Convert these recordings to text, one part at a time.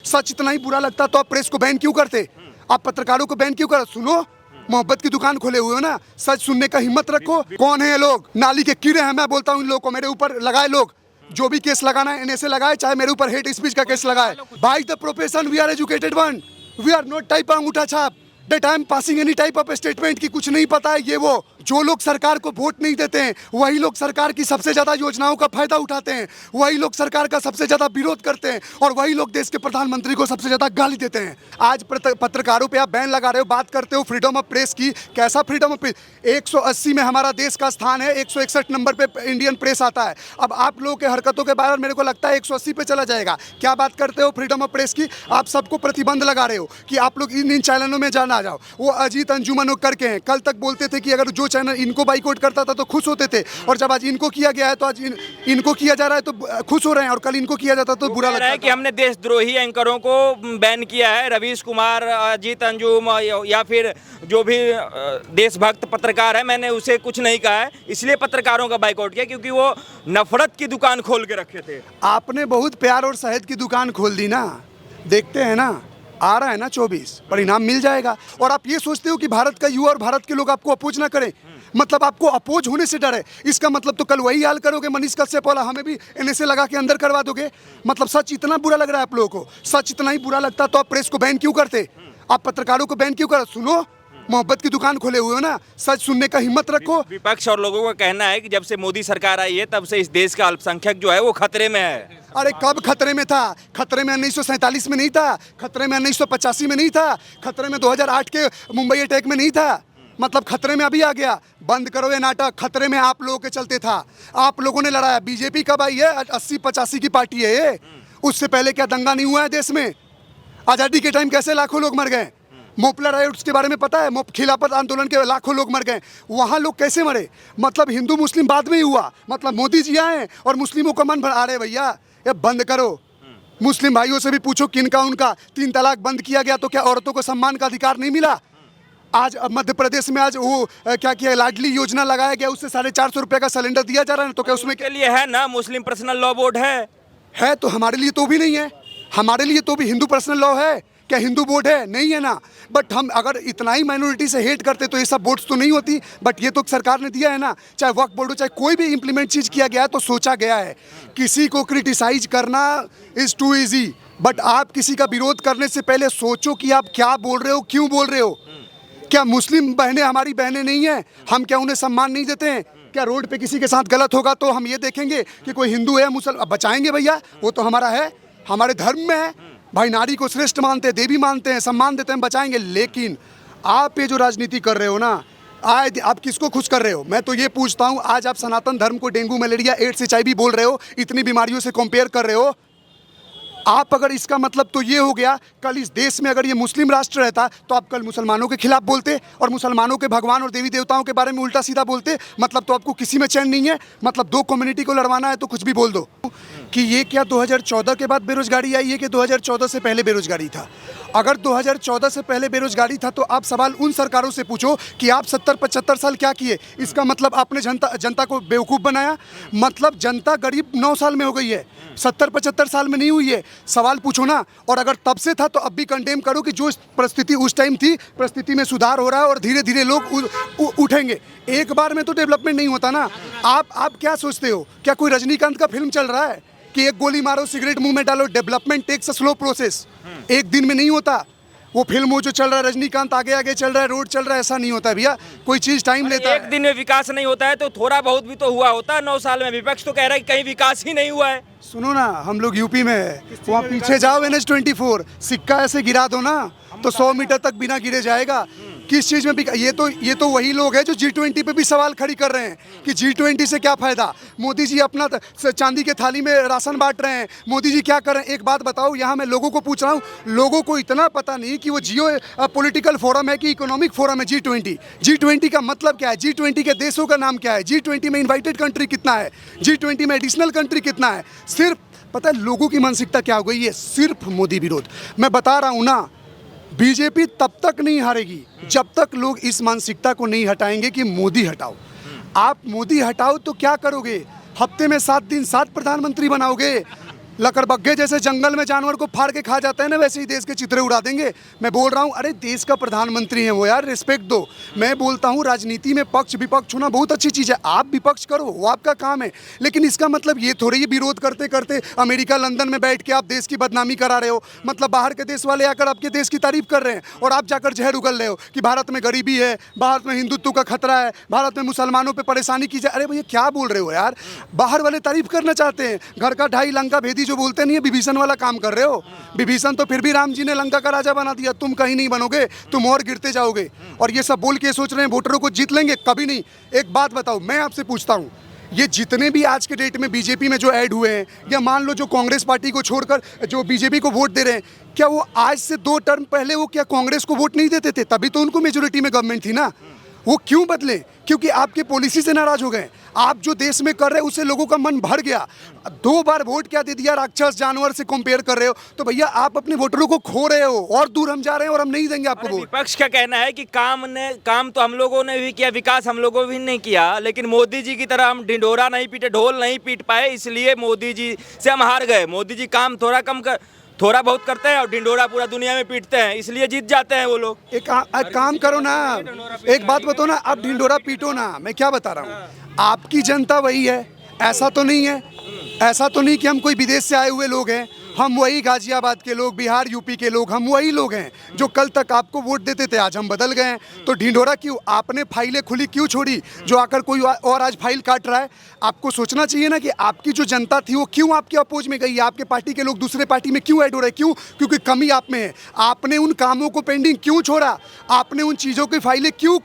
सच इतना ही बुरा लगता तो आप प्रेस को बैन क्यों करते? आप पत्रकारों को बैन क्यों कर? सुनो, मोहब्बत की दुकान खोले हुए हो ना, सच सुनने का हिम्मत रखो। कौन है ये लोग? नाली के कीड़े हैं। मैं बोलता हूँ इन लोगों को मेरे ऊपर लगाए लोग, जो भी केस लगाना है एनएसए लगाए, चाहे मेरे ऊपर हेट स्पीच का केस लगाए। By the profession we are educated one, we are not type अंगूठा छाप that I am passing any type of statement की कुछ नहीं पता है। ये वो जो लोग सरकार को वोट नहीं देते हैं वही लोग सरकार की सबसे ज्यादा योजनाओं का फायदा उठाते हैं, वही लोग सरकार का सबसे ज्यादा विरोध करते हैं और वही लोग देश के प्रधानमंत्री को सबसे ज्यादा गाली देते हैं। आज पत्रकारों पे आप बैन लगा रहे हो, बात करते हो फ्रीडम ऑफ प्रेस की। कैसा फ्रीडम ऑफ प्रेस? 180 में हमारा देश का स्थान है, 161 नंबर पे इंडियन प्रेस आता है। अब आप लोगों के हरकतों के बारे में मेरे को लगता है 180 पे चला जाएगा। क्या बात करते हो फ्रीडम ऑफ प्रेस की? आप सबको प्रतिबंध लगा रहे हो कि आप लोग इन चैनलों में जाना आ जाओ। वो अजीत अंजुमन करके हैं, कल तक बोलते थे कि अगर जो चैनल इनको बाइकआउट करता था तो खुश होते थे, और जब आज इनको किया गया है तो आज इनको किया जा रहा है तो खुश हो रहे हैं, और कल इनको किया जाता तो बुरा लगता है कि हमने देशद्रोही एंकरों को बैन किया है। रवीश कुमार, अजीत अंजुम या फिर जो भी देशभक्त पत्रकार है, मैंने उसे कुछ नहीं कहा है, इसलिए पत्रकारों का बाइकआउट किया क्योंकि वो नफरत की दुकान खोल के रखे थे। आपने बहुत प्यार और शहद की दुकान खोल दी ना। देखते हैं ना, आ रहा है ना 24, परिणाम मिल जाएगा। और आप ये सोचते हो कि भारत का युवा और भारत के लोग आपको अपोज ना करें, मतलब आपको अपोज होने से डर है। इसका मतलब तो कल वही हाल करोगे मनीष कश्यप वाला, हमें भी एनएसए लगा के अंदर करवा दोगे। मतलब सच इतना बुरा लग रहा है आप लोगों को? सच इतना ही बुरा लगता तो आप प्रेस को बैन क्यों करते? आप पत्रकारों को बैन क्यों कर? सुनो, मोहब्बत की दुकान खोले हुए हो ना, सच सुनने का हिम्मत रखो। विपक्ष और लोगों का कहना है कि जब से मोदी सरकार आई है तब से इस देश का अल्पसंख्यक जो है वो खतरे में है। अरे कब खतरे में था? खतरे में 1947 में नहीं था, खतरे में 1985 में नहीं था, खतरे में 2008 के मुंबई अटैक में नहीं था। मतलब खतरे में अभी आ गया। बंद करो ये नाटक। खतरे में आप लोगों के चलते था, आप लोगों ने लड़ाया। बीजेपी कब आई है? 80-85 की पार्टी है ये। उससे पहले क्या दंगा नहीं हुआ है देश में? आज़ादी के टाइम कैसे लाखों लोग मर गए? मोपला राइट्स के बारे में पता है? खिलाफत आंदोलन के लाखों लोग मर गए, वहाँ लोग कैसे मरे? मतलब हिंदू मुस्लिम बाद में ही हुआ, मतलब मोदी जी आए और मुस्लिमों का मन भर। अरे भैया ये बंद करो। मुस्लिम भाइयों से भी पूछो किनका उनका 3 तलाक बंद किया गया तो क्या औरतों को सम्मान का अधिकार नहीं मिला? आज मध्य प्रदेश में आज वो क्या किया, लाडली योजना लगाया गया, उससे 450 रुपये का सिलेंडर दिया जा रहा है। तो क्या उसमें के लिए है ना मुस्लिम पर्सनल लॉ बोर्ड है तो हमारे लिए तो भी नहीं है। हमारे लिए तो भी हिंदू पर्सनल लॉ है। क्या हिंदू बोर्ड है? नहीं है ना। बट हम अगर इतना ही माइनॉरिटी से हेट करते तो ये सब बोर्ड्स तो नहीं होती। बट ये तो सरकार ने दिया है ना, चाहे वक्फ बोर्ड हो, चाहे कोई भी इंप्लीमेंट चीज़ किया गया है तो सोचा गया है। किसी को क्रिटिसाइज करना इज़ टू ईजी, बट आप किसी का विरोध करने से पहले सोचो कि आप क्या बोल रहे हो, क्यों बोल रहे हो। क्या मुस्लिम बहनें हमारी बहनें नहीं हैं? हम क्या उन्हें सम्मान नहीं देते हैं? क्या रोड पे किसी के साथ गलत होगा तो हम ये देखेंगे कि कोई हिंदू है मुसलमान? बचाएंगे भैया, वो तो हमारा है, हमारे धर्म में है भाई। नारी को श्रेष्ठ मानते हैं, देवी मानते हैं, सम्मान देते हैं, बचाएंगे। लेकिन आप ये जो राजनीति कर रहे हो ना, आप किसको खुश कर रहे हो? मैं तो ये पूछता हूँ, आज आप सनातन धर्म को डेंगू, मलेरिया, एड्स, HIV बोल रहे हो, इतनी बीमारियों से कंपेयर कर रहे हो आप। अगर इसका मतलब तो ये हो गया, कल इस देश में अगर ये मुस्लिम राष्ट्र रहता तो आप कल मुसलमानों के खिलाफ बोलते और मुसलमानों के भगवान और देवी देवताओं के बारे में उल्टा सीधा बोलते। मतलब तो आपको किसी में चैन नहीं है। मतलब दो कम्युनिटी को लड़वाना है तो कुछ भी बोल दो। कि ये क्या 2014 के बाद बेरोजगारी आई है कि 2014 से पहले बेरोजगारी था? अगर 2014 से पहले बेरोजगारी था तो आप सवाल उन सरकारों से पूछो कि आप 70-75 साल क्या किए। इसका मतलब आपने जनता को बेवकूफ़ बनाया। मतलब जनता गरीब 9 साल में हो गई है, 70-75 साल में नहीं हुई है। सवाल पूछो ना। और अगर तब से था तो अब भी कंडेम करो कि जो परिस्थिति उस टाइम थी, परिस्थिति में सुधार हो रहा है और धीरे धीरे लोग उठेंगे। एक बार में तो डेवलपमेंट नहीं होता ना। आप क्या सोचते हो? क्या कोई रजनीकांत का फिल्म चल रहा है कि एक गोली मारो, सिगरेट मुंह में डालो? Development takes a slow process, एक दिन में नहीं होता। वो फिल्म वो जो चल रहा है, रजनीकांत आगे आगे चल रहा है, रोड चल रहा है, ऐसा नहीं होता भैया। कोई चीज़ टाइम लेता है। एक दिन में विकास नहीं होता है तो थोड़ा बहुत भी तो हुआ होता है 9 साल में। विपक्ष तो कह रहा है कि कहीं विकास ही नहीं हुआ है। सुनो ना, हम लोग यूपी में है, वहाँ पीछे जाओ NH24, सिक्का ऐसे गिरा दो ना तो 100 मीटर तक बिना गिरे जाएगा। किस चीज़ में भी ये तो वही लोग हैं जो G20 पे भी सवाल खड़ी कर रहे हैं कि G20 से क्या फ़ायदा। मोदी जी अपना चांदी के थाली में राशन बांट रहे हैं। मोदी जी क्या कर रहे हैं? एक बात बताओ, यहाँ मैं लोगों को पूछ रहा हूँ, लोगों को इतना पता नहीं कि वो जियो पॉलिटिकल फोरम है कि इकोनॉमिक फोरम है G20। G20 का मतलब क्या है? G20 के देशों का नाम क्या है? G20 में इन्वाइटेड कंट्री कितना है? G20 में एडिशनल कंट्री कितना है? सिर्फ पता है लोगों की मानसिकता क्या हो गई है? सिर्फ मोदी विरोध। मैं बता रहा हूँ ना, बीजेपी तब तक नहीं हारेगी जब तक लोग इस मानसिकता को नहीं हटाएंगे कि मोदी हटाओ। आप मोदी हटाओ तो क्या करोगे? हफ्ते में 7 दिन 7 प्रधानमंत्री बनाओगे? लकड़बग्घे जैसे जंगल में जानवर को फाड़ के खा जाता है ना, वैसे ही देश के चित्रे उड़ा देंगे। मैं बोल रहा हूँ, अरे देश का प्रधानमंत्री है वो यार, रिस्पेक्ट दो। मैं बोलता हूँ राजनीति में पक्ष विपक्ष होना बहुत अच्छी चीज़ है, आप विपक्ष करो, वो आपका काम है, लेकिन इसका मतलब ये थोड़ी विरोध करते करते अमेरिका लंदन में बैठ के आप देश की बदनामी करा रहे हो। मतलब बाहर के देश वाले आकर आपके देश की तारीफ कर रहे हैं और आप जाकर जहर उगल रहे हो कि भारत में गरीबी है, भारत में हिंदुत्व का खतरा है, भारत में मुसलमानों पर परेशानी की जाए। अरे भैया क्या बोल रहे हो यार, बाहर वाले तारीफ करना चाहते हैं, घर का ढाई लंका भेदी जो बोलते नहीं है, विभीषण वाला काम कर रहे हो। विभीषण तो फिर भी राम जी ने लंका का राजा बना दिया, तुम कहीं नहीं बनोगे, तुम और गिरते जाओगे। और ये सब बोल के सोच रहे हैं वोटरों को जीत लेंगे, कभी नहीं। एक बात बताओ, मैं आपसे पूछता हूँ, ये जितने भी आज के डेट में बीजेपी में जो ऐड हुए हैं, या मान लो जो कांग्रेस पार्टी को छोड़कर जो बीजेपी को वोट दे रहे हैं, क्या वो आज से 2 टर्म पहले वो क्या कांग्रेस को वोट नहीं देते थे? तभी तो उनको मेजोरिटी में गवर्नमेंट थी ना। वो क्यों बदले? क्योंकि आपके पॉलिसी से नाराज हो गए। आप जो देश में कर रहे हो उससे लोगों का मन भर गया। 2 बार वोट क्या दे दिया, राक्षस जानवर से कंपेयर कर रहे हो, तो भैया आप अपने वोटरों को खो रहे हो और दूर हम जा रहे हैं और हम नहीं देंगे आपको वोट। विपक्ष का कहना है कि काम तो हम लोगों ने भी किया, विकास हम लोगों भी नहीं किया, लेकिन मोदी जी की तरह हम ढिंढोरा नहीं पीटे, ढोल नहीं पीट पाए, इसलिए मोदी जी से हम हार गए। मोदी जी काम थोड़ा बहुत करते हैं और ढिंढोरा पूरा दुनिया में पीटते हैं, इसलिए जीत जाते हैं वो लोग। एक काम करो ना, एक बात बताओ ना, आप ढिंढोरा पीटो ना, मैं क्या बता रहा हूँ, आपकी जनता वही है, ऐसा तो नहीं है, ऐसा तो नहीं कि हम कोई विदेश से आए हुए लोग हैं। हम वही गाजियाबाद के लोग, बिहार यूपी के लोग, हम वही लोग हैं जो कल तक आपको वोट देते थे, आज हम बदल गए हैं। तो ढिंढोरा क्यों? आपने फाइलें खुली क्यों छोड़ी जो आकर कोई और आज फाइल काट रहा है? आपको सोचना चाहिए ना कि आपकी जो जनता थी वो क्यों आपके अपोज में गई, आपके पार्टी के लोग दूसरे पार्टी में क्यों ऐड हो रहे हैं? क्यों? क्योंकि कमी आप में है। आपने उन कामों को पेंडिंग क्यों छोड़ा? आपने उन चीज़ों की फाइलें क्यों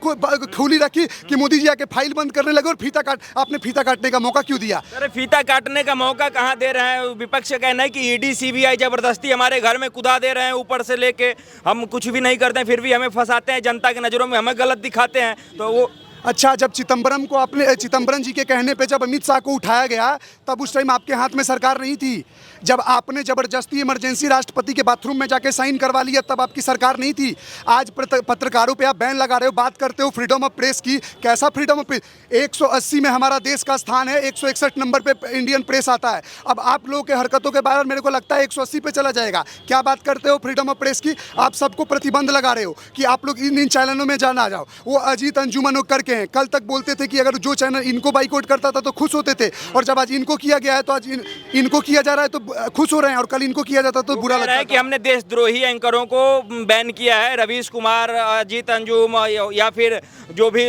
खुली रखी कि मोदी जी आके फाइल बंद करने लगे और आपने फीता काटने का मौका क्यों दिया? अरे फीता काटने का मौका कहाँ दे रहे हैं? विपक्ष का कहना है कि ईडी सीबीआई जबरदस्ती हमारे घर में कुदा दे रहे हैं, ऊपर से लेके हम कुछ भी नहीं करते हैं, फिर भी हमें फंसाते हैं, जनता की नज़रों में हमें गलत दिखाते हैं। तो वो अच्छा, जब चिदम्बरम जी के कहने पे जब अमित शाह को उठाया गया, तब उस टाइम आपके हाथ में सरकार नहीं थी। जब आपने जबरदस्ती इमरजेंसी राष्ट्रपति के बाथरूम में जाके साइन करवा लिया, तब आपकी सरकार नहीं थी। आज पत्रकारों पे आप बैन लगा रहे हो, बात करते हो फ्रीडम ऑफ प्रेस की। कैसा फ्रीडम ऑफ प्रेस? 180 में हमारा देश का स्थान है, 161 नंबर पे इंडियन प्रेस आता है। अब आप लोगों के हरकतों के बाद मेरे को लगता है 180 पे चला जाएगा। क्या बात करते हो फ्रीडम ऑफ प्रेस की? आप सबको प्रतिबंध लगा रहे हो कि आप लोग इन चैनलों में जाना जाओ। वो अजीत अंजुमन करके हैं, कल तक बोलते थे कि अगर जो चैनल इनको बाइकआउट करता था तो खुश होते थे, और जब आज इनको किया गया है तो आज इनको किया जा रहा है तो खुश हो रहे हैं, और कल इनको किया जाता तो बुरा लगता है कि हमने देशद्रोही एंकरों को बैन किया है। रवीश कुमार, अजीत अंजुम या फिर जो भी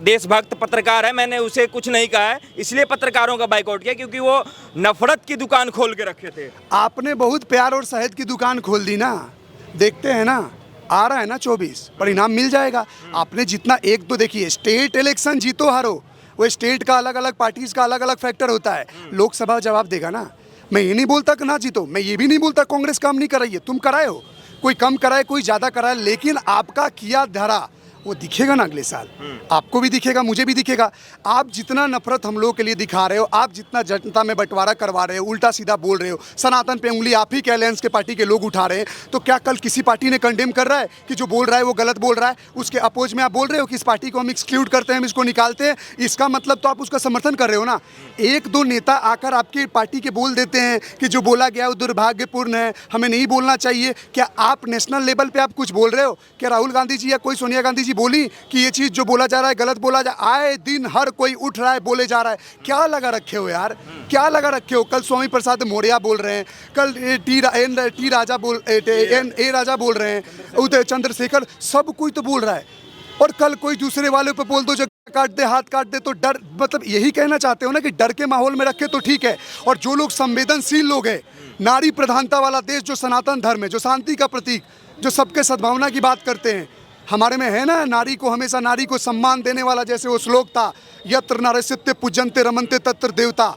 देशभक्त पत्रकार है, मैंने उसे कुछ नहीं कहा है, इसलिए पत्रकारों का बाइकआउट किया क्योंकि वो नफरत की दुकान खोल के रखे थे। आपने बहुत प्यार और शहद की दुकान खोल दी ना, देखते हैं ना, आ रहा है ना 24 परिणाम मिल जाएगा। आपने जितना, एक तो देखिए स्टेट इलेक्शन जीतो हारो, वो स्टेट का अलग अलग पार्टीज का अलग अलग फैक्टर होता है, लोकसभा जवाब देगा ना। मैं ये नहीं बोलता कि ना जीतो, मैं ये भी नहीं बोलता कांग्रेस काम नहीं कराई है, तुम कराए हो, कोई कम कराए कोई ज़्यादा कराए, लेकिन आपका किया धरा वो दिखेगा ना अगले साल, आपको भी दिखेगा, मुझे भी दिखेगा। आप जितना नफरत हम लोगों के लिए दिखा रहे हो, आप जितना जनता में बंटवारा करवा रहे हो, उल्टा सीधा बोल रहे हो, सनातन पे उंगली आप ही के अलायंस के पार्टी के लोग उठा रहे हैं, तो क्या कल किसी पार्टी ने कंडेम कर रहा है कि जो बोल रहा है वो गलत बोल रहा है? उसके अपोज में आप बोल रहे हो कि इस पार्टी को हम एक्सक्लूड करते हैं, हम इसको निकालते हैं, इसका मतलब तो आप उसका समर्थन कर रहे हो ना। 1-2 नेता आकर आपकी पार्टी के बोल देते हैं कि जो बोला गया वो दुर्भाग्यपूर्ण है, हमें नहीं बोलना चाहिए। क्या आप नेशनल लेवल पे आप कुछ बोल रहे हो? क्या राहुल गांधी जी या कोई सोनिया गांधी जी बोली कि ये चीज़ जो बोला जा रहा है गलत बोला जा? आए दिन हर कोई उठ रहा है, बोले जा रहा है। क्या लगा रखे हो यार, क्या लगा रखे हो? कल स्वामी प्रसाद मौर्य बोल रहे हैं, कल ए राजा बोल रहे हैं, चंद्रशेखर, सब कोई तो बोल रहा है, और कल कोई दूसरे वाले पे बोल दो जो काट दे, हाथ काट दे, तो डर, मतलब यही कहना चाहते हो ना कि डर के माहौल में रखे तो ठीक है। और जो लोग संवेदनशील लोग हैं, नारी प्रधानता वाला देश जो सनातन धर्म है, जो शांति का प्रतीक, जो सबके सद्भावना की बात करते हैं, हमारे में है ना, नारी को हमेशा नारी को सम्मान देने वाला, जैसे वो श्लोक था, यत्र नारीस्त्य पूजन्ते रमन्ते तत्र देवता।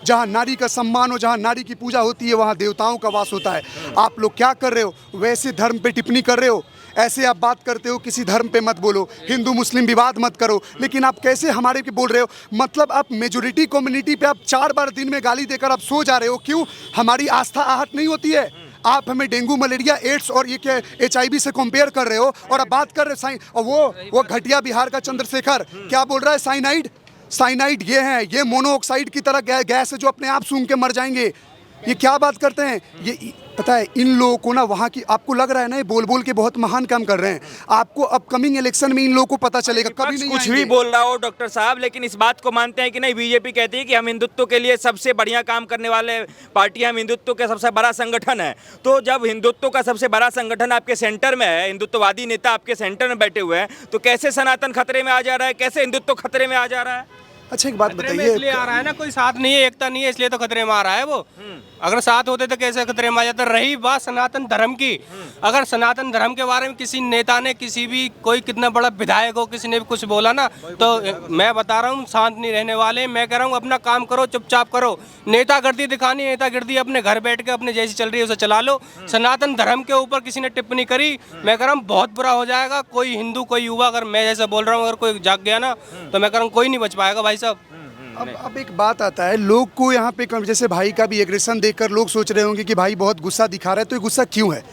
जहाँ नारी का सम्मान हो, जहाँ नारी की पूजा होती है, वहाँ देवताओं का वास होता है। आप लोग क्या कर रहे हो? वैसे धर्म पे टिप्पणी कर रहे हो, ऐसे आप बात करते हो, किसी धर्म पे मत बोलो, हिंदू मुस्लिम विवाद मत करो, लेकिन आप कैसे हमारे के बोल रहे हो? मतलब आप मेजोरिटी कम्युनिटी पे आप 4 बार दिन में गाली देकर आप सो जा रहे हो। क्यों? हमारी आस्था आहत नहीं होती है? आप हमें डेंगू, मलेरिया, एड्स और ये क्या HIV से कंपेयर कर रहे हो, और अब बात कर रहे और वो घटिया बिहार का चंद्रशेखर क्या बोल रहा है? साइनाइड ये है, ये मोनोऑक्साइड की तरह गैस है जो अपने आप सूंघ के मर जाएंगे। ये क्या बात करते हैं? ये पता है इन लोगों को ना वहाँ की, आपको लग रहा है ना ये बोल बोल के बहुत महान काम कर रहे हैं, आपको अपकमिंग इलेक्शन में इन लोगों को पता चलेगा, कभी नहीं कुछ भी आएंगे। बोल रहा हो डॉक्टर साहब, लेकिन इस बात को मानते हैं कि नहीं? बीजेपी कहती है कि हम हिंदुत्व के लिए सबसे बढ़िया काम करने वाले पार्टी, हम हिंदुत्व के सबसे बड़ा संगठन है। तो जब हिंदुत्व का सबसे बड़ा संगठन आपके सेंटर में है, हिंदुत्ववादी नेता आपके सेंटर में बैठे हुए हैं, तो कैसे सनातन खतरे में आ जा रहा है, कैसे हिंदुत्व खतरे में आ जा रहा है? अच्छा एक बात खतरे में बताइए, इसलिए आ रहा है ना, कोई साथ नहीं है, एकता नहीं है, इसलिए तो खतरे में आ रहा है वो। अगर साथ होते तो कैसे खतरे में आ जाता? रही बात सनातन धर्म की, अगर सनातन धर्म के बारे में किसी नेता ने, किसी भी कोई कितना बड़ा विधायक हो, किसी ने भी कुछ बोला ना, तो मैं बता रहा हूँ शांत नहीं रहने वाले। मैं कह रहा हूँ अपना काम करो, चुपचाप करो। नेतागिरी दिखानी, नेतागिरी अपने घर बैठ के अपने जैसी चल रही है उसे चला लो। सनातन धर्म के ऊपर किसी ने टिप्पणी करी, मैं कह रहा हूँ बहुत बुरा हो जाएगा। कोई हिंदू, कोई युवा, अगर मैं जैसा बोल रहा हूँ, अगर कोई जाग गया ना, तो मैं कह रहा हूँ कोई नहीं बच पाएगा भाई साहब। अब एक बात आता है, लोग को यहाँ पे जैसे भाई का भी एग्रेशन देखकर लोग सोच रहे होंगे कि भाई बहुत गुस्सा दिखा रहा है, तो ये गुस्सा क्यों है?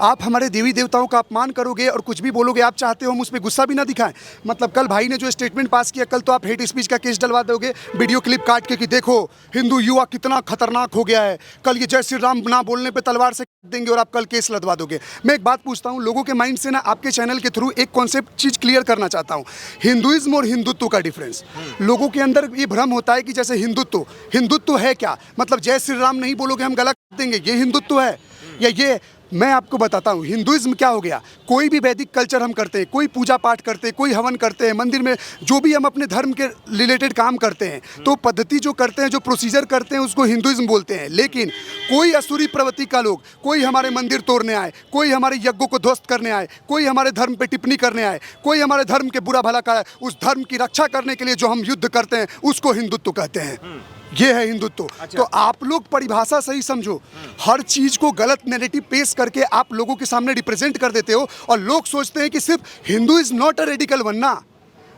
आप हमारे देवी देवताओं का अपमान करोगे और कुछ भी बोलोगे, आप चाहते हो हम उस पर गुस्सा भी ना दिखाएं? मतलब कल भाई ने जो स्टेटमेंट पास किया, कल तो आप हेट स्पीच का केस डलवा दोगे, वीडियो क्लिप काट के कि देखो हिंदू युवा कितना खतरनाक हो गया है, कल ये जय श्री राम ना बोलने पर तलवार से देंगे और आप कल केस लदवा दोगे। मैं एक बात पूछता हूँ, लोगों के माइंड से ना आपके चैनल के थ्रू एक कॉन्सेप्ट चीज क्लियर करना चाहता हूँ, हिंदुइज्म और हिंदुत्व का डिफरेंस। लोगों के अंदर ये भ्रम होता है कि जैसे हिंदुत्व है क्या, मतलब जय श्री राम नहीं बोलोगे हम गलत देंगे, ये हिंदुत्व है? या ये, मैं आपको बताता हूँ हिंदुइज्म क्या हो गया। कोई भी वैदिक कल्चर हम करते हैं, कोई पूजा पाठ करते हैं, कोई हवन करते हैं, मंदिर में जो भी हम अपने धर्म के रिलेटेड काम करते हैं, तो पद्धति जो करते हैं, जो प्रोसीजर करते हैं, उसको हिंदुइज्म बोलते हैं। लेकिन कोई असुरी प्रवृत्ति का लोग, कोई हमारे मंदिर तोड़ने आए, कोई हमारे यज्ञों को ध्वस्त करने आए, कोई हमारे धर्म पे टिप्पणी करने आए, कोई हमारे धर्म के बुरा भला कराए, उस धर्म की रक्षा करने के लिए जो हम युद्ध करते हैं उसको हिंदुत्व कहते हैं। ये है हिंदुत्व। तो आप लोग परिभाषा सही समझो, हर चीज को गलत नैरेटिव पेश करके आप लोगों के सामने रिप्रेजेंट कर देते हो, और लोग सोचते हैं कि सिर्फ Hindu is not a radical one ना,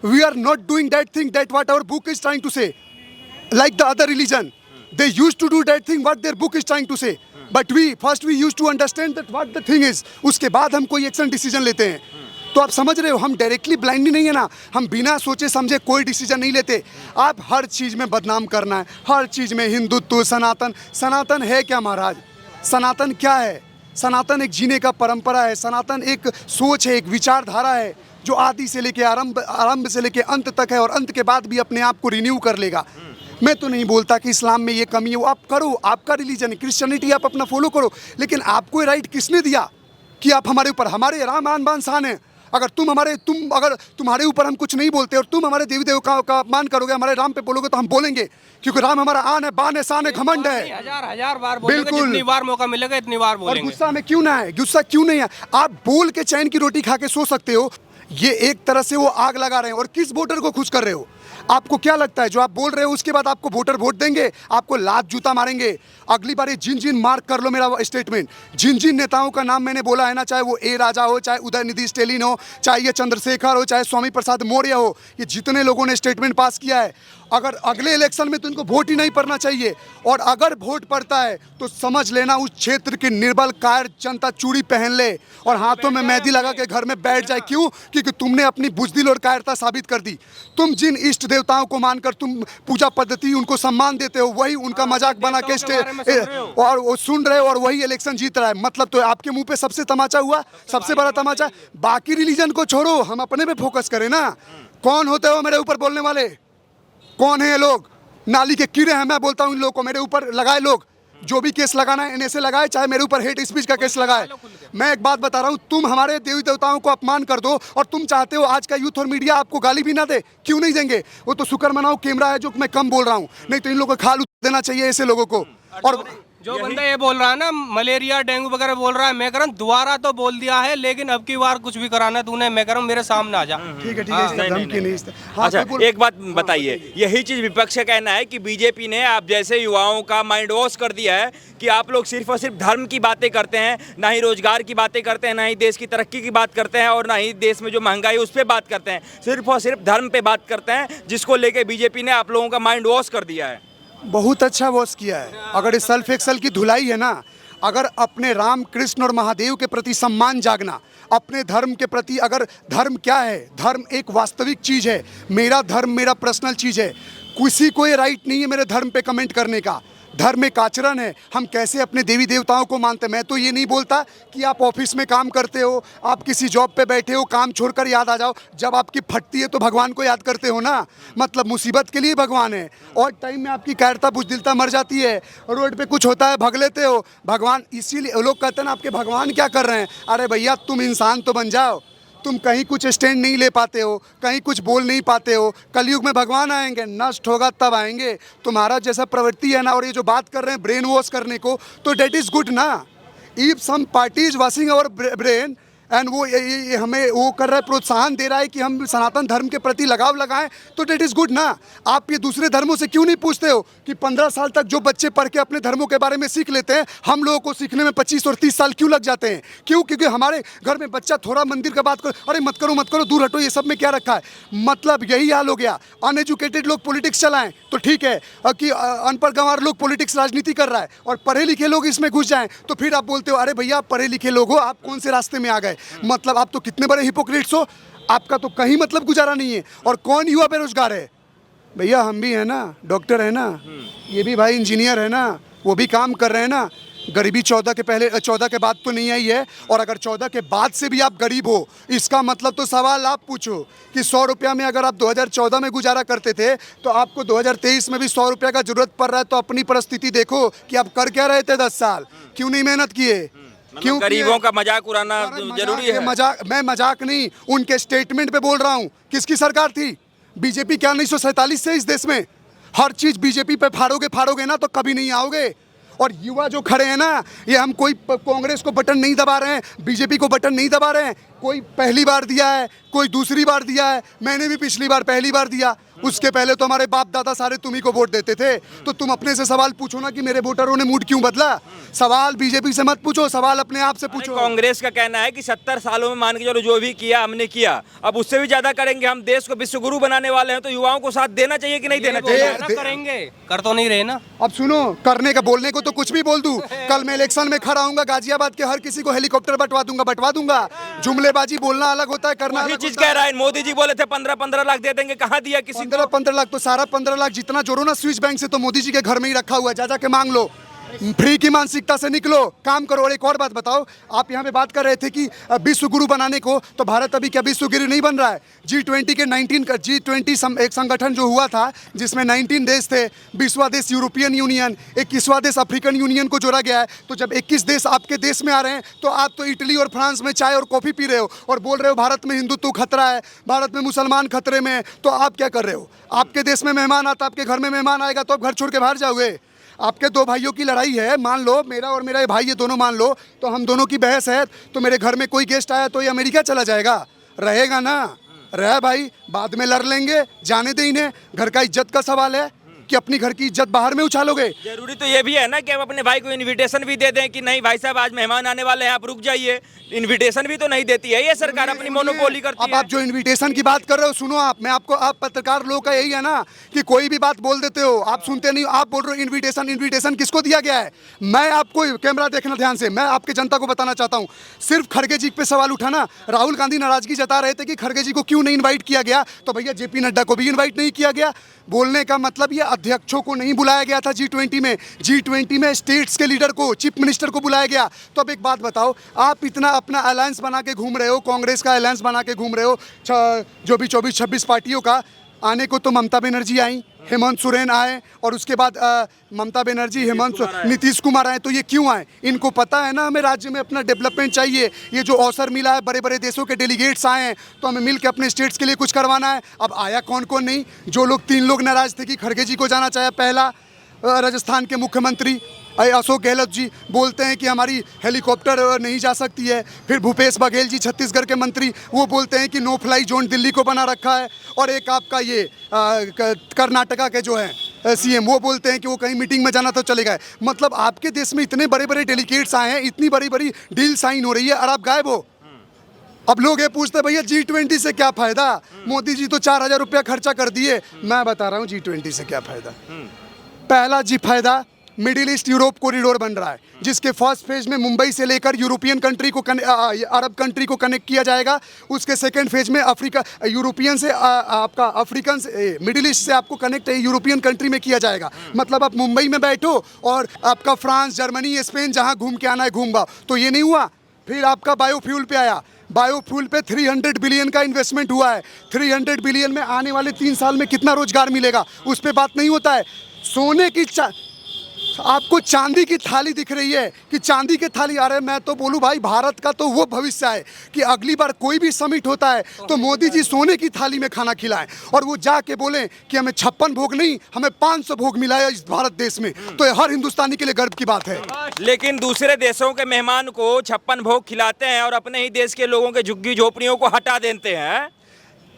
we are not doing that thing that what our book is trying to say, like the other religion they used to do that thing what their book is trying to say, but we first we used to understand that what the thing is, उसके बाद हम कोई action decision लेते हैं। तो आप समझ रहे हो, हम डायरेक्टली ब्लाइंडली नहीं है ना, हम बिना सोचे समझे कोई डिसीजन नहीं लेते। आप हर चीज़ में बदनाम करना है, हर चीज़ में हिंदुत्व, सनातन। सनातन है क्या महाराज? सनातन क्या है? सनातन एक जीने का परंपरा है, सनातन एक सोच है, एक विचारधारा है जो आदि से लेके आरंभ से लेके अंत तक है, और अंत के बाद भी अपने आप को रिन्यू कर लेगा। मैं तो नहीं बोलता कि इस्लाम में ये कमी है, वो आप करो, आपका रिलीजन है, क्रिश्चियनिटी आप अपना फॉलो करो, लेकिन आपको राइट किसने दिया कि आप हमारे ऊपर, हमारे राम आन बान शान है, अगर तुम्हारे ऊपर हम कुछ नहीं बोलते और तुम हमारे देवी देवताओं का अपमान करोगे, हमारे राम पे बोलोगे, तो हम बोलेंगे, क्योंकि राम हमारा आन है, बान है, शान है, घमंड है। हजार बार बोलेंगे, जितनी बार मौका मिलेगा इतनी बार बोलेंगे। और गुस्सा में क्यों ना है? गुस्सा क्यों नहीं है? आप बोल के चैन की रोटी खा के सो सकते हो। ये एक तरह से वो आग लगा रहे हैं, और किस वोटर को खुश कर रहे हो? आपको क्या लगता है जो आप बोल रहे हो उसके बाद आपको वोटर वोट देंगे? आपको लात जूता मारेंगे। अगली बार जिन मार्क कर लो मेरा स्टेटमेंट, जिन नेताओं का नाम मैंने बोला है ना, चाहे वो ए राजा हो, चाहे उदयनिधि स्टेलिन हो, चाहे ये चंद्रशेखर हो, चाहे स्वामी प्रसाद मौर्य हो, ये जितने लोगों ने स्टेटमेंट पास किया है, अगर अगले इलेक्शन में तो इनको वोट ही नहीं पड़ना चाहिए, और अगर वोट पड़ता है तो समझ लेना उस क्षेत्र की निर्बल कायर जनता चूड़ी पहन ले और हाथों में मेहंदी लगा के घर में बैठ जाए। क्यों? क्योंकि तुमने अपनी बुजदिल और कायरता साबित कर दी। तुम जिन इष्ट देवताओं को मानकर तुम पूजा पद्धति उनको सम्मान देते हो, वही उनका मजाक बना के और वो सुन रहे हो, और वही इलेक्शन जीत रहा है। मतलब तो आपके मुंह पे सबसे तमाचा हुआ, सबसे बड़ा तमाचा। बाकी रिलीजन को छोड़ो, हम अपने पे फोकस करें ना। कौन होते हो मेरे ऊपर बोलने वाले? कौन है ये लोग? नाली के कीड़े हैं। मैं बोलता हूँ इन लोगों को मेरे ऊपर लगाए, लोग जो भी केस लगाना है इन्हें से लगाए, चाहे मेरे ऊपर हेट स्पीच का केस लगाए। मैं एक बात बता रहा हूँ, तुम हमारे देवी देवताओं को अपमान कर दो और तुम चाहते हो आज का यूथ और मीडिया आपको गाली भी ना दे। क्यों नहीं देंगे? वो तो शुक्र मनाओ कैमरा है जो मैं कम बोल रहा हूँ, नहीं तो इन लोगों को खाल देना चाहिए ऐसे लोगों को। और जो बंदा ये बोल रहा है ना मलेरिया डेंगू वगैरह बोल रहा है, मैं कह रहा हूँ दोबारा तो बोल दिया है, लेकिन अब की बार कुछ भी कराना तूने, मैं कह रहा हूँ मेरे सामने आ जा। ठीक है नहीं। अच्छा एक बात बताइए, यही चीज विपक्ष का कहना है कि बीजेपी ने आप जैसे युवाओं का माइंड वॉश कर दिया है कि आप लोग सिर्फ और सिर्फ धर्म की बातें करते हैं, ना ही रोजगार की बातें करते हैं, ना ही देश की तरक्की की बात करते हैं, और ना ही देश में जो महंगाई उस पर बात करते हैं, सिर्फ और सिर्फ धर्म पे बात करते हैं, जिसको लेके बीजेपी ने आप लोगों का माइंड वॉश कर दिया है। बहुत अच्छा वॉश किया है। अगर ये सेल्फ एक्सेल की धुलाई है ना, अगर अपने राम कृष्ण और महादेव के प्रति सम्मान जागना, अपने धर्म के प्रति, अगर धर्म क्या है, धर्म एक वास्तविक चीज़ है। मेरा धर्म मेरा पर्सनल चीज़ है, किसी को ये राइट नहीं है मेरे धर्म पे कमेंट करने का। धर्म एक आचरण है, हम कैसे अपने देवी देवताओं को मानते हैं। मैं तो ये नहीं बोलता कि आप ऑफिस में काम करते हो, आप किसी जॉब पे बैठे हो, काम छोड़कर याद आ जाओ, जब आपकी फटती है तो भगवान को याद करते हो ना। मतलब मुसीबत के लिए भगवान है, और टाइम में आपकी कायरता बुजदिलता मर जाती है, रोड पे कुछ होता है भग लेते हो भगवान। इसीलिए लोग कहते हैं ना आपके भगवान क्या कर रहे हैं। अरे भैया तुम इंसान तो बन जाओ, तुम कहीं कुछ स्टैंड नहीं ले पाते हो, कहीं कुछ बोल नहीं पाते हो। कलयुग में भगवान आएंगे, नष्ट होगा तब आएंगे। तुम्हारा जैसा प्रवृत्ति है ना, और ये जो बात कर रहे हैं ब्रेन वॉश करने को, तो डेट इज़ गुड ना। If some party is washing our brain and वो ये हमें वो कर रहा है, प्रोत्साहन दे रहा है कि हम सनातन धर्म के प्रति लगाव लगाएं, तो डेट इज़ गुड ना। आप ये दूसरे धर्मों से क्यों नहीं पूछते हो कि 15 साल तक जो बच्चे पढ़ के अपने धर्मों के बारे में सीख लेते हैं, हम लोगों को सीखने में 25 और 30 साल क्यों लग जाते हैं? क्यों? क्योंकि हमारे घर में बच्चा थोड़ा मंदिर का बात करो, अरे मत करो मत करो, दूर हटो, ये सब में क्या रखा है। मतलब यही हाल हो गया। अनएजुकेटेड लोग पॉलिटिक्स चलाएं तो ठीक है, कि अनपढ़ गंवार लोग पॉलिटिक्स राजनीति कर रहा है, और पढ़े लिखे लोग इसमें घुस जाएं तो फिर आप बोलते हो अरे भैया आप पढ़े लिखे लोग हो, आप कौन से रास्ते में आ गए। मतलब आप तो कितने बड़े हिपोक्रेट्स हो, आपका तो कहीं मतलब गुजारा नहीं है। और कौन युवा बेरोजगार है? भैया हम भी है ना, डॉक्टर है ना, ये भी भाई इंजीनियर है ना, वो भी काम कर रहे हैं ना। गरीबी 14 के बाद तो नहीं आई है, और अगर 14 के बाद से भी आप गरीब हो, इसका मतलब तो सवाल आप पूछो कि 100 रुपया में अगर आप 2014 में गुजारा करते थे तो आपको 2023 में भी 100 रुपया का जरूरत पड़ रहा है, तो अपनी परिस्थिति देखो कि आप कर क्या रहे थे 10 साल, क्यों नहीं मेहनत किए? क्यों गरीबों का मजाक उड़ाना जरूरी है? मैं मजाक नहीं, उनके स्टेटमेंट पे बोल रहा हूँ। किसकी सरकार थी? बीजेपी क्या 1947 से इस देश में हर चीज बीजेपी पे फाड़ोगे ना तो कभी नहीं आओगे। और युवा जो खड़े हैं ना, ये हम कोई कांग्रेस को बटन नहीं दबा रहे हैं, बीजेपी को बटन नहीं दबा रहे हैं। कोई पहली बार दिया है, कोई दूसरी बार दिया है, मैंने भी पिछली बार पहली बार दिया, उसके पहले तो हमारे बाप दादा सारे तुम्ही को वोट देते थे। तो तुम अपने से सवाल पूछो ना कि मेरे वोटरों ने मूड क्यों बदला। सवाल बीजेपी से मत पूछो, सवाल अपने आप से पूछो। कांग्रेस का कहना है कि 70 सालों में मान के चलो जो भी किया हमने किया, अब उससे भी ज्यादा करेंगे, हम देश को विश्वगुरु बनाने वाले हैं, तो युवाओं को साथ देना चाहिए कि नहीं देना चाहिए? करेंगे, कर तो नहीं रहे ना। अब सुनो, करने का बोलने को तो कुछ भी बोल दूं। कल मैं इलेक्शन में खड़ा हूंगा, गाजियाबाद के हर किसी को हेलीकॉप्टर बंटवा दूंगा। जुमलेबाजी बोलना अलग होता है, करना अलग चीज होता है। कह रहा है। मोदी जी बोले थे 15-15 लाख दे देंगे, कहाँ दिया किसी को? 15 लाख तो सारा 15 लाख जितना जोड़ो ना स्विस बैंक से, तो मोदी जी के घर में ही रखा हुआ है, जा के मांग लो। फ्री की मानसिकता से निकलो, काम करो। और एक और बात बताओ, आप यहाँ पे बात कर रहे थे कि विश्व गुरु बनाने को, तो भारत अभी क्या विश्व गुरु नहीं बन रहा है? G20 के 19 का G20 एक संगठन जो हुआ था जिसमें 19 देश थे, 20वां देश यूरोपियन यूनियन, 21वां देश अफ्रीकन यूनियन को जोड़ा गया है। तो जब 21 देश आपके देश में आ रहे हैं, तो आप तो इटली और फ्रांस में चाय और कॉफ़ी पी रहे हो और बोल रहे हो भारत में हिंदुत्व खतरा है, भारत में मुसलमान खतरे में हैं। तो आप क्या कर रहे हो? आपके देश में मेहमान आता, आपके घर में मेहमान आएगा तो आप घर छोड़ के बाहर जाओगे? आपके दो भाइयों की लड़ाई है, मान लो मेरा और मेरा भाई, ये दोनों मान लो, तो हम दोनों की बहस है, तो मेरे घर में कोई गेस्ट आया तो ये अमेरिका चला जाएगा? रहेगा ना? रहे भाई, बाद में लड़ लेंगे, जाने दे इन्हें। घर का इज्जत का सवाल है कि अपनी घर की इज्जत बाहर में उछालोगे? जरूरी तो ये भी है ना कि हम अपने भाई को इनविटेशन भी दे दें कि नहीं भाई साहब आज मेहमान आने वाले हैं, आप रुक जाइए। इनविटेशन भी तो नहीं देती है ये सरकार, अपनी मोनोपोली करती है। अब आप जो इनविटेशन की बात कर रहे हो, सुनो आप, मैं आपको, आप पत्रकार लोगों का यही है ना कि कोई भी बात बोल देते हो, आप सुनते नहीं हो। आप बोल रहे हो इनविटेशन किसको दिया गया है? मैं आपको, कैमरा देखना ध्यान से, मैं आपके जनता को बताना चाहता हूँ। सिर्फ खड़गे जी पे सवाल उठाना, राहुल गांधी नाराजगी जता रहे थे कि खड़गे जी को क्यों नहीं इन्वाइट किया गया, तो भैया जेपी नड्डा को भी इन्वाइट नहीं किया गया। बोलने का मतलब ये अध्यक्षों को नहीं बुलाया गया था G20 में। G20 में स्टेट्स के लीडर को, चीफ मिनिस्टर को बुलाया गया। तो अब एक बात बताओ, आप इतना अपना अलायंस बना के घूम रहे हो, कांग्रेस का अलायंस बना के घूम रहे हो, जो भी 24-26 पार्टियों का। आने को तो ममता बनर्जी आई, हेमंत सोरेन आए, और उसके बाद ममता बनर्जी, नीतीश कुमार आए। तो ये क्यों आए? इनको पता है ना हमें राज्य में अपना डेवलपमेंट चाहिए। ये जो अवसर मिला है, बड़े बड़े देशों के डेलीगेट्स आए हैं, तो हमें मिल के अपने स्टेट्स के लिए कुछ करवाना है। अब आया कौन कौन नहीं? जो लोग 3 लोग नाराज थे कि खड़गे जी को जाना चाहे, पहला राजस्थान के मुख्यमंत्री अशोक गहलोत जी बोलते हैं कि हमारी हेलीकॉप्टर नहीं जा सकती है। फिर भूपेश बघेल जी छत्तीसगढ़ के मंत्री, वो बोलते हैं कि नो फ्लाई जोन दिल्ली को बना रखा है। और एक आपका ये कर्नाटका के जो है सीएम, वो बोलते हैं कि वो कहीं मीटिंग में जाना तो चले गए। मतलब आपके देश में इतने बड़े बड़े डेलीगेट्स आए हैं, इतनी बड़ी बड़ी डील साइन हो रही है, और आप गायब हो। अब लोग ये पूछते हैं भैया G20 से क्या फायदा? मोदी जी तो 4000 रुपया खर्चा कर दिए। मैं बता रहा हूँ G20 से क्या फायदा। पहला जी फायदा, मिडिल ईस्ट यूरोप कॉरिडोर बन रहा है, जिसके फर्स्ट फेज में मुंबई से लेकर यूरोपियन कंट्री को अरब कंट्री को कनेक्ट किया जाएगा। उसके सेकंड फेज में अफ्रीका यूरोपियन से आपका अफ्रीकन से मिडिल ईस्ट से आपको कनेक्ट यूरोपियन कंट्री में किया जाएगा। मतलब आप मुंबई में बैठो और आपका फ्रांस, जर्मनी, स्पेन जहाँ घूम के आना है घूम पाओ। तो ये नहीं हुआ। फिर आपका बायोफ्यूल पे आया। बायोफ्यूल पे 300 बिलियन का इन्वेस्टमेंट हुआ है। 300 बिलियन में आने वाले 3 साल में कितना रोजगार मिलेगा उस पर बात नहीं होता है। सोने की आपको चांदी की थाली दिख रही है कि चांदी की थाली। अरे मैं तो बोलूं भाई, भारत का तो वो भविष्य है कि अगली बार कोई भी समिट होता है तो मोदी जी सोने की थाली में खाना खिलाएं और वो जाके बोलें कि हमें 56 भोग नहीं, हमें 500 भोग मिला है इस भारत देश में। तो ये हर हिंदुस्तानी के लिए गर्व की बात है। लेकिन दूसरे देशों के मेहमान को 56 भोग खिलाते हैं और अपने ही देश के लोगों के झुग्गी झोपड़ियों को हटा देते हैं।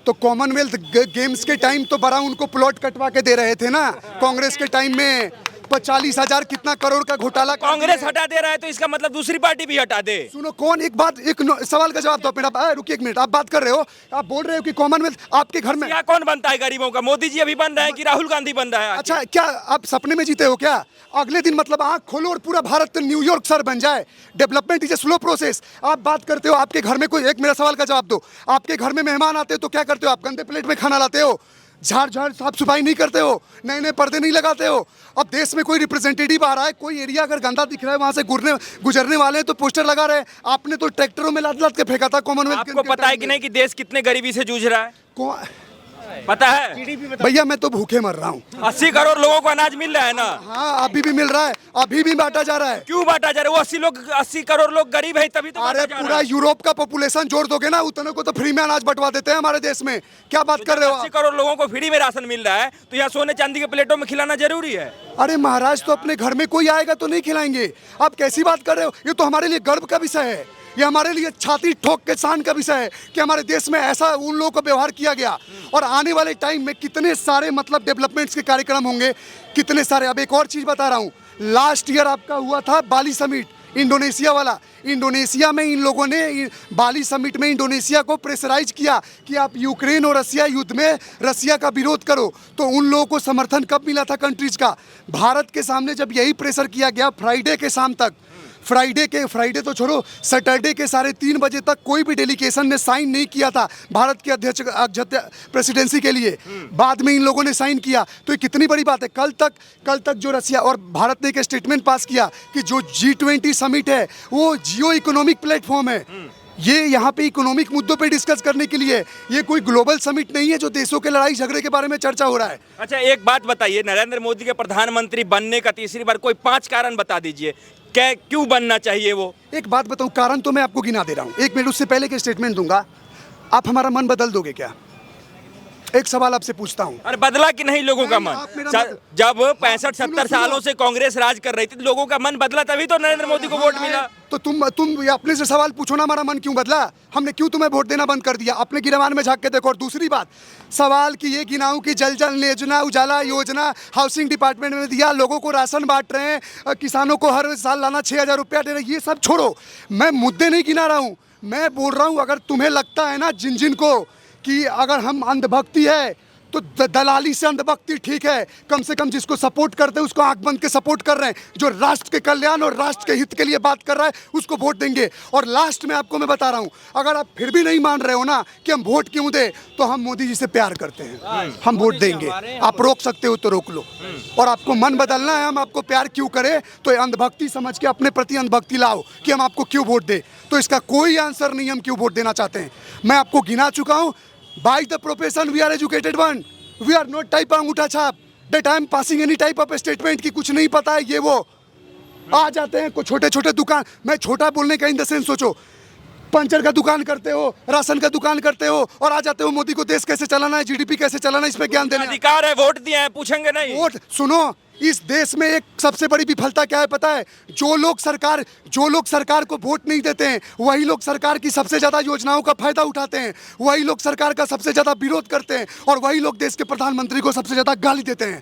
तो कॉमनवेल्थ गेम्स के टाइम तो बड़ा उनको प्लॉट कटवा के दे रहे थे ना। कांग्रेस के टाइम में 40,000 कितना करोड़ का घोटाला कांग्रेस हटा दे रहा है तो इसका मतलब दूसरी पार्टी भी हटा दे। सुनो, कौन एक बात, एक सवाल का जवाब दो मेरा। रुकिए एक मिनट, आप बात कर रहे हो, आप बोल रहे हो कि कॉमनवेल्थ आपके घर में यहाँ कौन बनता है गरीबों का? मोदी जी अभी बन रहे हैं कि राहुल गांधी बन रहा है? अच्छा, क्या आप सपने में जीते हो क्या? अगले दिन मतलब आंख खोलो और पूरा भारत न्यूयॉर्क सर बन जाए। Development is a slow process. आप बात करते हो आपके घर में कोई, एक मेरा सवाल का जवाब दो, आपके घर में मेहमान आते हो तो क्या करते हो? आप गंदे प्लेट में खाना लाते हो, झाड़ साफ सफाई नहीं करते हो, नए नए पर्दे नहीं लगाते हो। अब देश में कोई रिप्रेजेंटेटिव आ रहा है, कोई एरिया अगर गंदा दिख रहा है, वहां से गुजरने वाले हैं तो पोस्टर लगा रहे हैं। आपने तो ट्रैक्टरों में लाद के फेंका था कॉमनवेल्थ। आपको पता है कि नहीं कि देश कितने गरीबी से जूझ रहा है? पता है भैया, मैं तो भूखे मर रहा हूँ। 80 करोड़ लोगों को अनाज मिल रहा है ना? हाँ, अभी भी मिल रहा है, अभी भी बांटा जा रहा है। क्यों बांटा जा रहा है? वो 80 करोड़ लोग गरीब है तभी तो अरे पूरा यूरोप का पॉपुलेशन जोड़ दोगे ना, उतने को तो फ्री में अनाज बंटवा देते हैं हमारे देश में। क्या बात कर रहे हो? 80 करोड़ लोगों को फ्री में राशन मिल रहा है तो यहाँ सोने चांदी के प्लेटों में खिलाना जरूरी है? अरे महाराज, तो अपने घर में कोई आएगा तो नहीं खिलाएंगे? आप कैसी बात कर रहे हो? ये तो हमारे लिए गर्व का विषय है। ये हमारे लिए छाती ठोक के शान का विषय है कि हमारे देश में ऐसा उन लोगों का व्यवहार किया गया। और आने वाले टाइम में कितने सारे मतलब डेवलपमेंट्स के कार्यक्रम होंगे, कितने सारे। अब एक और चीज़ बता रहा हूँ, लास्ट ईयर आपका हुआ था बाली समिट, इंडोनेशिया वाला। इंडोनेशिया में इन लोगों ने बाली समिट में इंडोनेशिया को प्रेशराइज किया कि आप यूक्रेन और रसिया युद्ध में रसिया का विरोध करो। तो उन लोगों को समर्थन कब मिला था कंट्रीज का? भारत के सामने जब यही प्रेशर किया गया फ्राइडे के शाम तक, फ्राइडे तो छोड़ो, सैटरडे के 3:30 बजे तक कोई भी डेलीगेशन ने साइन नहीं किया था भारत की अध्यक्ष प्रेसिडेंसी के लिए। बाद में इन लोगों ने साइन किया। तो ये कितनी बड़ी बात है। कल तक जो रसिया और भारत ने एक स्टेटमेंट पास किया कि जो G20 समिट है वो जियो इकोनॉमिक प्लेटफॉर्म है। ये यहाँ पे इकोनॉमिक मुद्दों पे डिस्कस करने के लिए, ये कोई ग्लोबल समिट नहीं है जो देशों के लड़ाई झगड़े के बारे में चर्चा हो रहा है। अच्छा, एक बात बताइए, नरेंद्र मोदी के प्रधानमंत्री बनने का तीसरी बार कोई 5 कारण बता दीजिए, क्या क्यों बनना चाहिए वो? एक बात बताऊं, कारण तो मैं आपको गिना दे रहा हूं। 1 मिनट, उससे पहले के स्टेटमेंट दूंगा। आप हमारा मन बदल दोगे क्या? एक सवाल आपसे पूछता हूं। अरे बदला कि नहीं लोगों का मन? जब 65-70 सालों से कांग्रेस राज कर रही थी, लोगों का मन बदला, तभी तो नरेंद्र मोदी को वोट मिला। तो तुम अपने से सवाल पूछो ना, हमारा मन क्यों बदला? हमने क्यों तुम्हें वोट देना बंद कर दिया? अपने गिरवान में झांक के देखो। और दूसरी बात, सवाल की ये गिनाऊं कि जल जल योजना, उजाला योजना हाउसिंग डिपार्टमेंट में दिया, लोगों को राशन बांट रहे हैं, किसानों को हर साल लाना 6,000 रुपया दे रहे हैं। ये सब छोड़ो, मैं मुद्दे नहीं गिना रहा हूँ। मैं बोल रहा हूँ, अगर तुम्हें लगता है ना जिन को कि अगर हम अंधभक्ति है तो दलाली से अंधभक्ति ठीक है। कम से कम जिसको सपोर्ट करते हैं उसको आंख बंद के सपोर्ट कर रहे हैं। जो राष्ट्र के कल्याण और राष्ट्र के हित के लिए बात कर रहा है उसको वोट देंगे। और लास्ट में आपको मैं बता रहा हूं, अगर आप फिर भी नहीं मान रहे हो ना कि हम वोट क्यों दें, तो हम मोदी जी से प्यार करते हैं, हम वोट देंगे। आप रोक सकते हो तो रोक लो। और आपको मन बदलना है, हम आपको प्यार क्यों करें, तो अंधभक्ति समझ के अपने प्रति अंधभक्ति लाओ कि हम आपको क्यों वोट दें। तो इसका कोई आंसर नहीं, हम क्यों वोट देना चाहते हैं। मैं आपको गिना चुका हूं। By the profession we are educated one. We are not type अंगूठा छाप that I am passing any type of statement कि कुछ नहीं पता है। ये वो आ जाते हैं छोटे छोटे दुकान, मैं छोटा बोलने का इन द सेंस सोचो, पंचर का दुकान करते हो, राशन का दुकान करते हो और आ जाते हो मोदी को देश कैसे चलाना है, जीडीपी कैसे चलाना है, इस पे ज्ञान देना। अधिकार है, वोट दिया है, पूछेंगे नहीं? वोट सुनो, इस देश में एक सबसे बड़ी विफलता क्या है पता है? जो लोग सरकार को वोट नहीं देते हैं, वही लोग सरकार की सबसे ज्यादा योजनाओं का फायदा उठाते हैं, वही लोग सरकार का सबसे ज्यादा विरोध करते हैं और वही लोग देश के प्रधानमंत्री को सबसे ज्यादा गाली देते हैं।